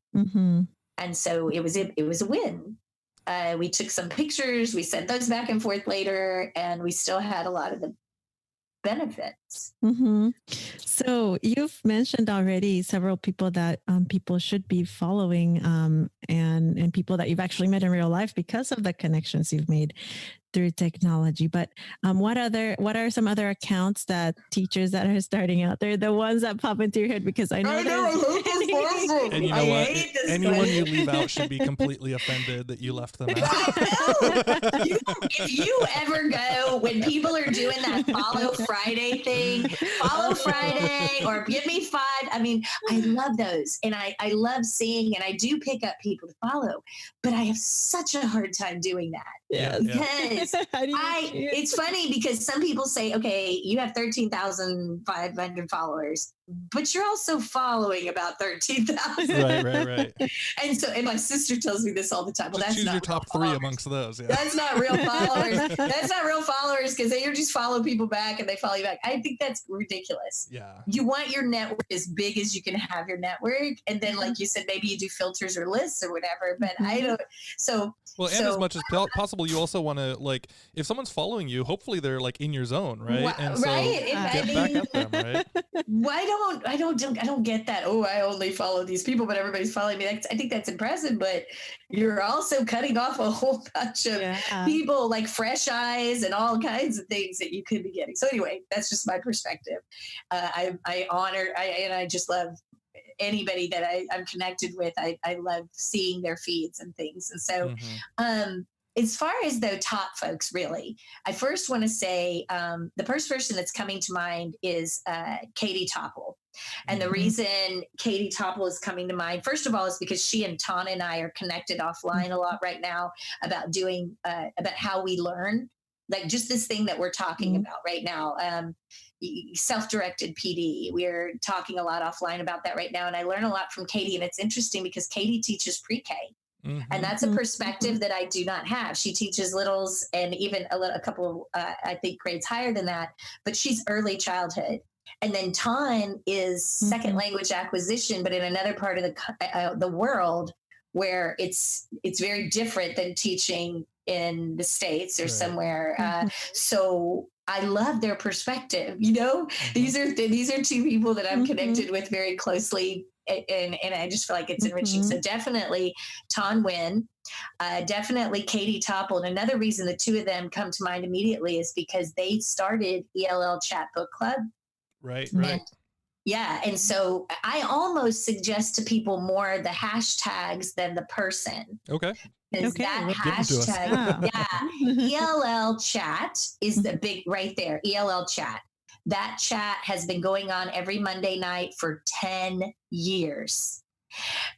And so it was a win. We took some pictures, we sent those back and forth later, and we still had a lot of the benefits. So you've mentioned already several people that people should be following, and people that you've actually met in real life because of the connections you've made through technology. But what are some other accounts that teachers that are starting out there, the ones that pop into your head? Because I know and you know what? Anyone you leave out should be completely offended that you left them out. If you ever go, when people are doing that Follow Friday thing, Follow Friday or Give Me 5, I mean, I love those. And I love seeing, and I do pick up people to follow, but I have such a hard time doing that. Because it's funny because some people say, okay, you have 13,500 followers, but you're also following about 13,000. Right. And my sister tells me this all the time. Well, just that's choose not your top 3 amongst those. Yeah. That's not real followers. That's not real followers, because they just follow people back and they follow you back. I think that's ridiculous. Yeah. You want your network as big as you can have your network. And then, like you said, maybe you do filters or lists or whatever, but I don't. Well, and as much as possible, you also want to, like, if someone's following you, hopefully they're like in your zone, right? And so get back at them, right? Why don't get that. Oh, I only follow these people, but everybody's following me. I think that's impressive, but you're also cutting off a whole bunch of people like fresh eyes and all kinds of things that you could be getting. So anyway, that's just my perspective. I just love anybody that I'm connected with. I love seeing their feeds and things. And so, as far as though top folks, really, I first want to say the first person that's coming to mind is Katie Topple. And the reason Katie Topple is coming to mind, first of all, is because she and Tana and I are connected offline a lot right now about doing, about how we learn, like just this thing that we're talking about right now. Self-directed PD. We're talking a lot offline about that right now. And I learn a lot from Katie. And it's interesting because Katie teaches pre-K. And that's a perspective that I do not have. She teaches littles and even a couple, I think, grades higher than that, but she's early childhood. And then Tan is second language acquisition, but in another part of the world where it's very different than teaching in the States or somewhere. So I love their perspective. You know, these are two people that I'm connected with very closely. And I just feel like it's enriching. So definitely Tan Nguyen, definitely Katie Topple. And another reason the two of them come to mind immediately is because they started ELL Chat Book Club. Right. Yeah. And so I almost suggest to people more the hashtags than the person. Okay. That hashtag, ELL Chat is the big right there. ELL Chat. That chat has been going on every Monday night for 10 years.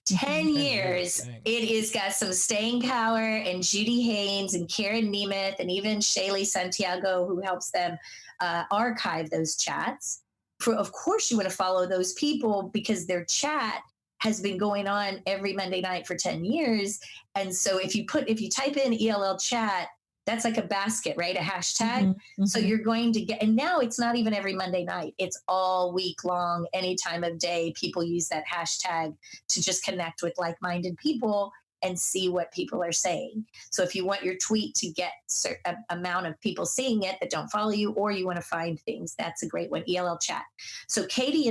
10 years. It has got some staying power, and Judy Haynes and Karen Nemeth and even Shaylee Santiago, who helps them archive those chats. Of course, you want to follow those people because their chat has been going on every Monday night for 10 years. And so if you type in ELL Chat, that's like a basket, right? A hashtag. So you're going to get, and now it's not even every Monday night. It's all week long, any time of day. People use that hashtag to just connect with like-minded people and see what people are saying. So if you want your tweet to get a certain amount of people seeing it that don't follow you, or you want to find things, that's a great one, ELL Chat. So Katie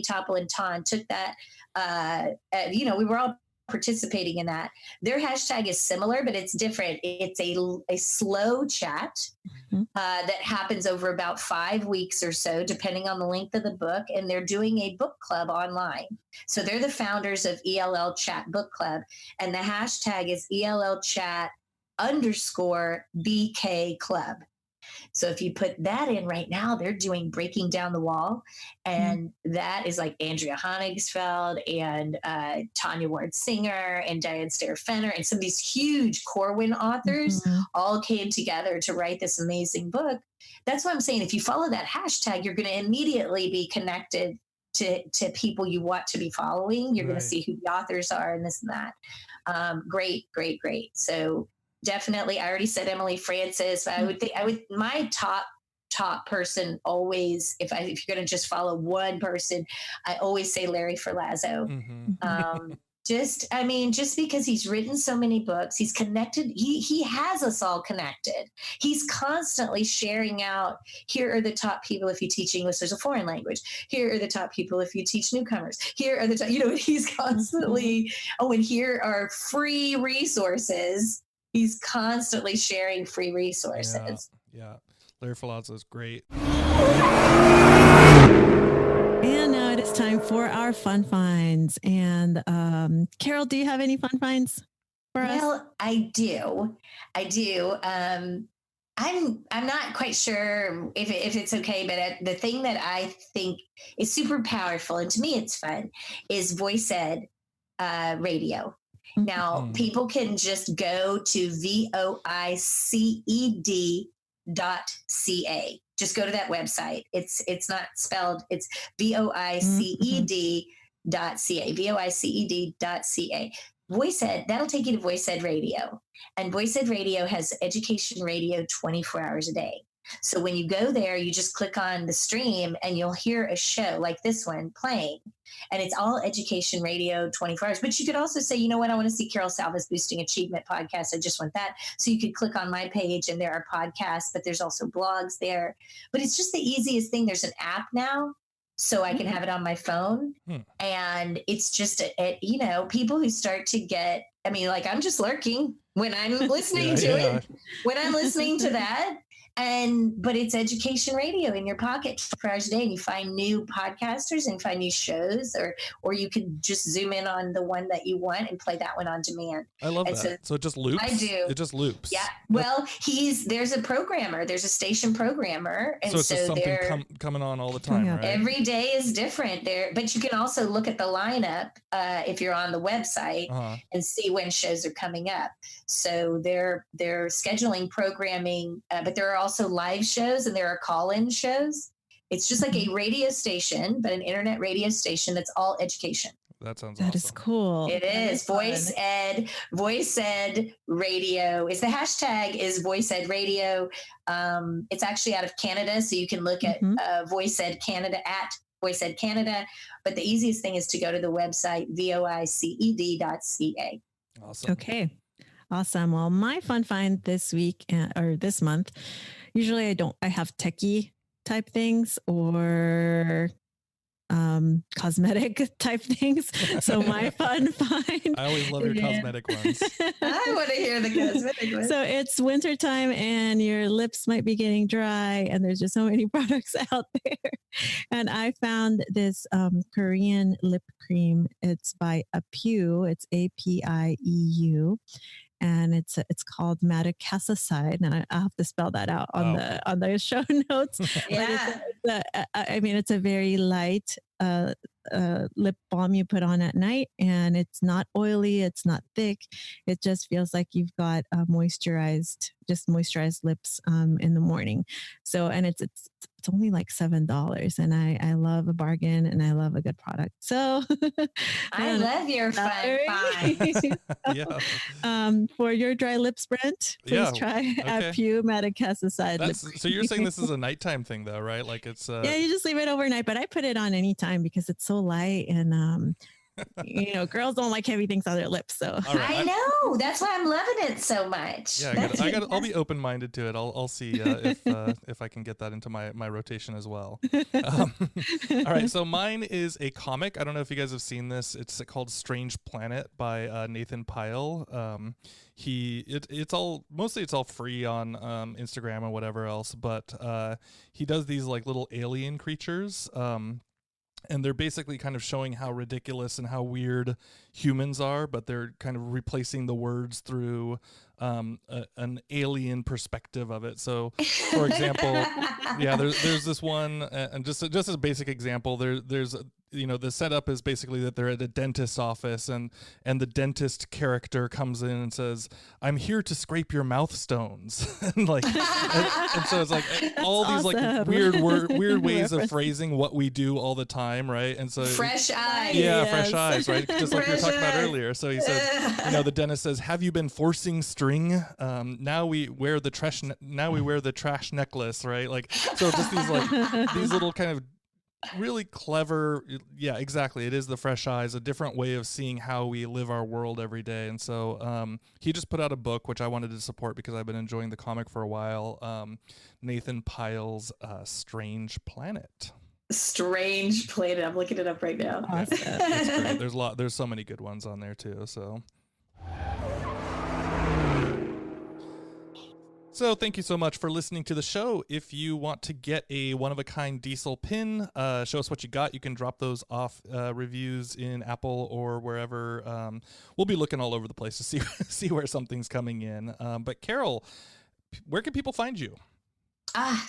Topple and Tan took that, we were all participating in that. Their hashtag is similar, but it's different. It's a slow chat that happens over about 5 weeks or so, depending on the length of the book. And they're doing a book club online. So they're the founders of ELL Chat Book Club. And the hashtag is ELL Chat _BK Club. So if you put that in right now, they're doing Breaking Down the Wall. And that is like Andrea Honigsfeld and Tanya Ward Singer and Diane Stair Fenner and some of these huge Corwin authors all came together to write this amazing book. That's what I'm saying. If you follow that hashtag, you're going to immediately be connected to people you want to be following. You're going to see who the authors are and this and that. Great. So definitely, I already said Emily Francis. I would my top person always, if you're going to just follow one person, I always say Larry Ferlazzo. Just because he's written so many books, he's connected. He has us all connected. He's constantly sharing out. Here are the top people if you teach English as a foreign language. Here are the top people if you teach newcomers. Here are the top. He's constantly. And here are free resources. He's constantly sharing free resources. Yeah. Larry Ferlazzo is great. And now it is time for our fun finds. And Carol, do you have any fun finds for us? Well, I do. I'm not quite sure if it's okay, but the thing that I think is super powerful, and to me it's fun, is Voice Ed radio. Now, people can just go to voiced.ca. Just go to that website. It's not spelled. It's voiced.ca. voiced.ca. Voice Ed, that'll take you to Voice Ed Radio. And Voice Ed Radio has education radio 24 hours a day. So when you go there, you just click on the stream and you'll hear a show like this one playing. And it's all education radio 24 hours. But you could also say, you know what, I want to see Carol Salva's Boosting Achievement podcast. I just want that. So you could click on my page and there are podcasts, but there's also blogs there. But it's just the easiest thing. There's an app now. so I can have it on my phone. And it's just, people who start to get, I mean, like I'm just lurking when I'm listening to it, when I'm listening to that. But it's education radio in your pocket 4 hours a day, and you find new podcasters and find new shows, or you can just zoom in on the one that you want and play that one on demand. I love that. So it just loops. I do. It just loops. Yeah. Well, there's a programmer, there's a station programmer, and so it's just something coming on all the time, right? Every day is different there, but you can also look at the lineup if you're on the website and see when shows are coming up. So they're scheduling programming, but there are also live shows and there are call-in shows. It's just like a radio station, but an internet radio station that's all education. That sounds awesome. That is cool. It is Voice Ed Radio. Is the hashtag is Voice Ed Radio. It's actually out of Canada, so you can look at Voice Ed Canada at Voice Ed Canada. But the easiest thing is to go to the website voiced.ca. Awesome. Okay. Awesome. Well, my fun find this week or this month, usually I have techie type things or cosmetic type things. So my fun find. I always love your cosmetic ones. I want to hear the cosmetic ones. So it's wintertime and your lips might be getting dry and there's just so many products out there. And I found this Korean lip cream. It's by Apieu. It's APIEU. And it's called Madecassoside, and I'll have to spell that out on the show notes. Yeah, it's a very light lip balm you put on at night, and it's not oily, it's not thick. It just feels like you've got moisturized lips in the morning. So, and it's only like $7, and I love a bargain and I love a good product. So I love your fun find. Yeah. For your dry lips, Brent, please try Apieu Madecassoside. So you're saying this is a nighttime thing though, right? Like it's yeah, you just leave it overnight, but I put it on anytime because it's so light and girls don't like heavy things on their lips. So right. I know, that's why I'm loving it so much. Yeah, I'll be open-minded to it. I'll see if I can get that into my rotation as well. All right, so mine is a comic. I don't know if you guys have seen this. It's called Strange Planet by Nathan Pyle. It's all free on Instagram or whatever else, but he does these like little alien creatures. And they're basically kind of showing how ridiculous and how weird humans are, but they're kind of replacing the words through an alien perspective of it. So, for example, there's this one, and just as a basic example, there's the setup is basically that they're at a dentist's office, and the dentist character comes in and says, "I'm here to scrape your mouth stones," and so it's like all these awesome. Like weird ways of phrasing what we do all the time, right? And so fresh eyes, fresh eyes, right? Just like we were talking about earlier. So he says, the dentist says, "Have you been forcing string? Now we wear the trash. Now we wear the trash necklace, right? Like so, just these little kind of really clever. Yeah, exactly. It is the fresh eyes, a different way of seeing how we live our world every day. And so he just put out a book, which I wanted to support because I've been enjoying the comic for a while. Nathan Pyle's Strange Planet. Strange Planet. I'm looking it up right now. Awesome. Yeah, it's great. There's so many good ones on there too. So thank you so much for listening to the show. If you want to get a one-of-a-kind diesel pin, show us what you got. You can drop those off reviews in Apple or wherever. We'll be looking all over the place to see where something's coming in. But Carol, where can people find you?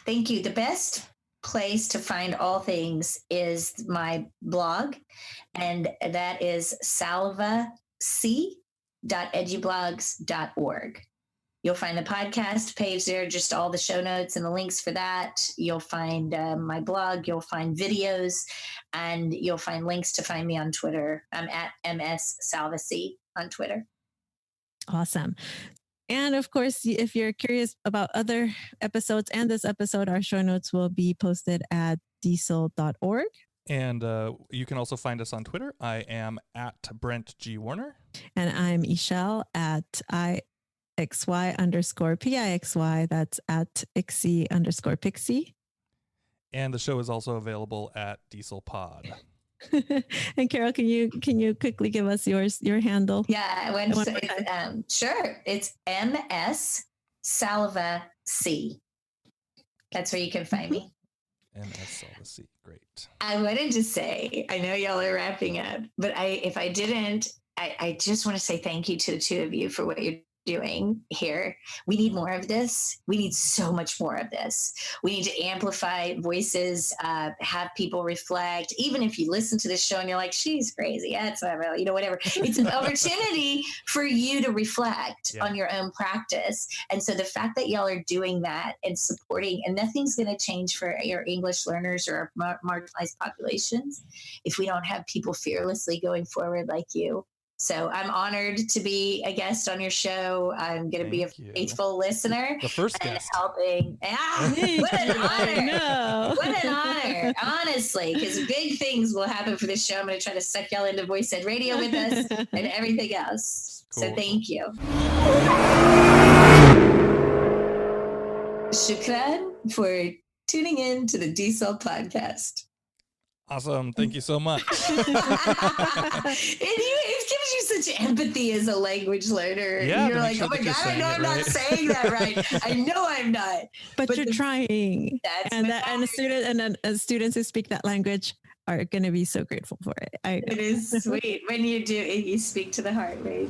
Thank you. The best place to find all things is my blog, and that is salvac.edublogs.org. You'll find the podcast page there, just all the show notes and the links for that. You'll find my blog, you'll find videos, and you'll find links to find me on Twitter. I'm at MSSalvac on Twitter. Awesome. And of course, if you're curious about other episodes and this episode, our show notes will be posted at diesel.org. And you can also find us on Twitter. I am at Brent G. Warner. And I'm Ishel at IXY_PIXY. That's at IXY_Pixie. And the show is also available at Diesel Pod. And Carol, can you quickly give us your handle? Yeah, sure. It's MS Salva C. That's where you can find me. MS Salva C. Great. I wanted to say, I know y'all are wrapping up, but if I didn't, I just want to say thank you to the two of you for what you're doing here. We need more of this. We need so much more of this. We need to amplify voices, have people reflect. Even if you listen to this show and you're like, she's crazy, that's whatever, whatever. It's an opportunity for you to reflect on your own practice. And so the fact that y'all are doing that and supporting, and nothing's going to change for your English learners or marginalized populations if we don't have people fearlessly going forward like you. So I'm honored to be a guest on your show. I'm going to be a faithful listener. The first guest. Helping. What an honor. No. What an honor, honestly, because big things will happen for this show. I'm going to try to suck y'all into Voice Ed Radio with us and everything else. Cool. So thank you. Shukran for tuning in to the Diesel Podcast. Awesome. Thank you so much. It gives you such empathy as a language learner. Yeah, you're like, oh my God, I know I'm not saying that right. I know I'm not. But you're trying. And students who speak that language are going to be so grateful for it. It is sweet when you do, you speak to the heart, right?